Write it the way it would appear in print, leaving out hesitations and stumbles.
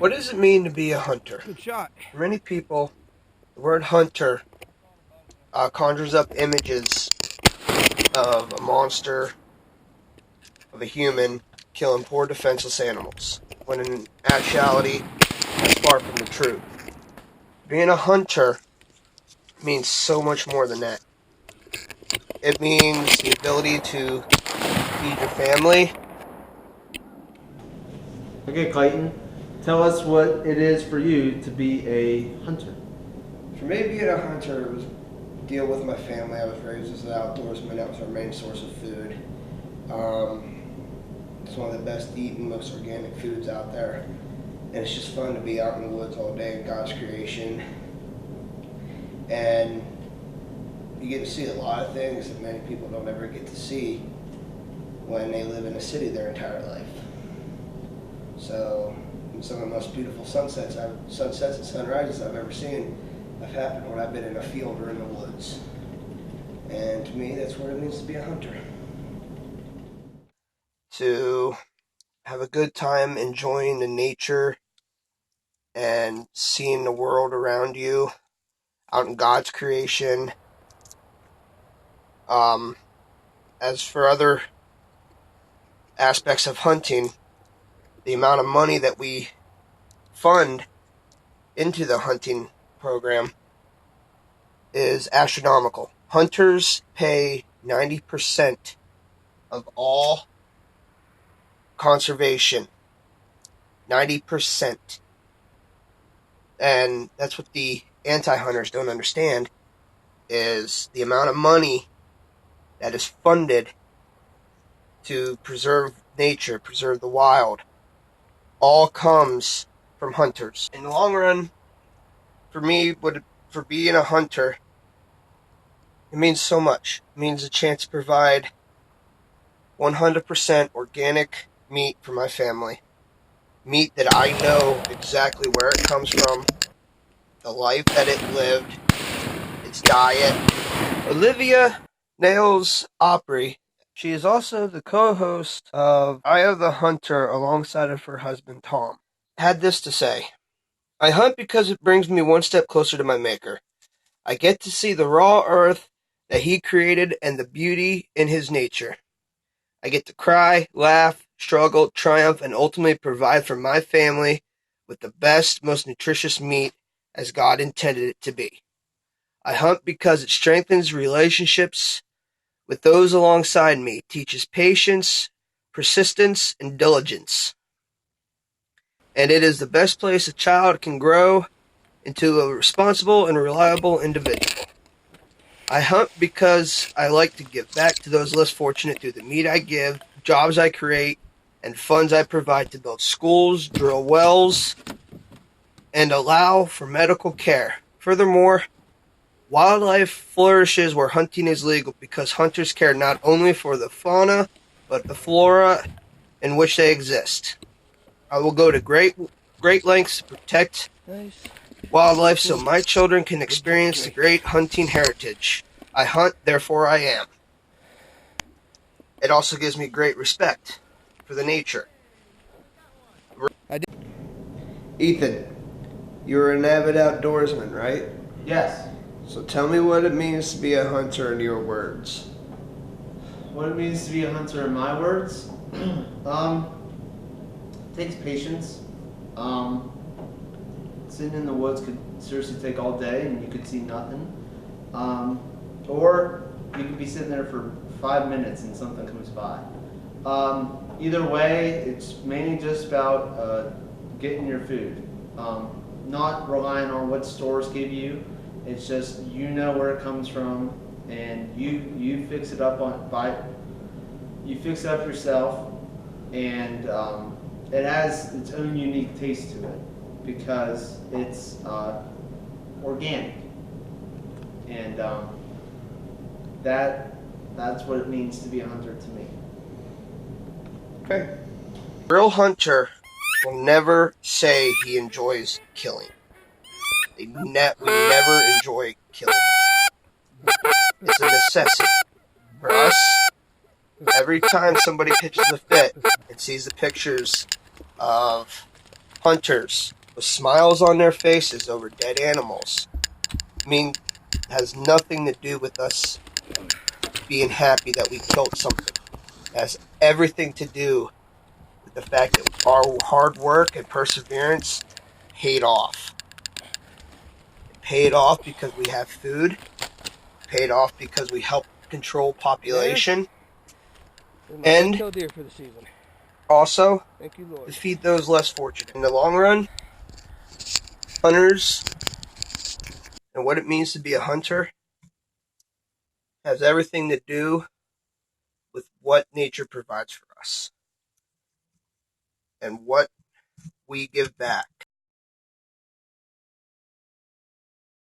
What does it mean to be a hunter? Good shot. For many people, the word hunter conjures up images of a monster, of a human, killing poor defenseless animals, when in actuality, that's far from the truth. Being a hunter means so much more than that. It means the ability to feed your family. Okay, Clayton, tell us what it is for you to be a hunter. For me, being a hunter was deal with my family. I was raised as an outdoorsman. That was our main source of food. Um, it's one of the best eaten, most organic foods out there. And it's just fun to be out in the woods all day in God's creation. And you get to see a lot of things that many people don't ever get to see when they live in a city their entire life. So some of the most beautiful sunsets and sunrises I've ever seen have happened when I've been in a field or in the woods. And to me, that's what it means to be a hunter. To have a good time enjoying the nature and seeing the world around you out in God's creation. As for other aspects of hunting, the amount of money that we fund into the hunting program is astronomical. Hunters pay 90% of all conservation. 90%. And that's what the anti-hunters don't understand, is the amount of money that is funded to preserve nature, preserve the wild, all comes from hunters. In the long run, for me, for being a hunter, it means so much. It means a chance to provide 100% organic meat for my family. Meat that I know exactly where it comes from, the life that it lived, its diet. Olivia Nails Opry, she is also the co-host of Eye of the Hunter alongside of her husband Tom, had this to say: I hunt because it brings me one step closer to my maker. I get to see the raw earth that he created and the beauty in his nature. I get to cry, laugh, struggle, triumph, and ultimately provide for my family with the best, most nutritious meat as God intended it to be. I hunt because it strengthens relationships with those alongside me, teaches patience, persistence, and diligence. And it is the best place a child can grow into a responsible and reliable individual. I hunt because I like to give back to those less fortunate through the meat I give, jobs I create, and funds I provide to build schools, drill wells, and allow for medical care. Furthermore, wildlife flourishes where hunting is legal because hunters care not only for the fauna, but the flora in which they exist. I will go to great lengths to protect Nice. wildlife so my children can experience the great hunting heritage. I hunt, therefore I am. It also gives me great respect for the nature. I did. Ethan, you're an avid outdoorsman, right? Yes. So tell me what it means to be a hunter in your words. What it means to be a hunter in my words? Takes patience. Sitting in the woods could seriously take all day and you could see nothing. Or you could be sitting there for 5 minutes and something comes by. Either way, it's mainly just about getting your food. Not relying on what stores give you. It's just you know where it comes from, and you fix it up you fix it up yourself, and it has its own unique taste to it because it's organic, and that's what it means to be a hunter to me. Okay. A real hunter will never say he enjoys killing. We never enjoy killing. It's a necessity. For us, every time somebody pitches a fit and sees the pictures of hunters with smiles on their faces over dead animals. I mean, it has nothing to do with us being happy that we killed something. It has everything to do with the fact that our hard work and perseverance paid off. It paid off because we have food. It paid off because we helped control population. This is my And first kill deer for the season. also Thank you, Lord. to feed those less fortunate. In the long run, hunters and what it means to be a hunter has everything to do with what nature provides for us and what we give back.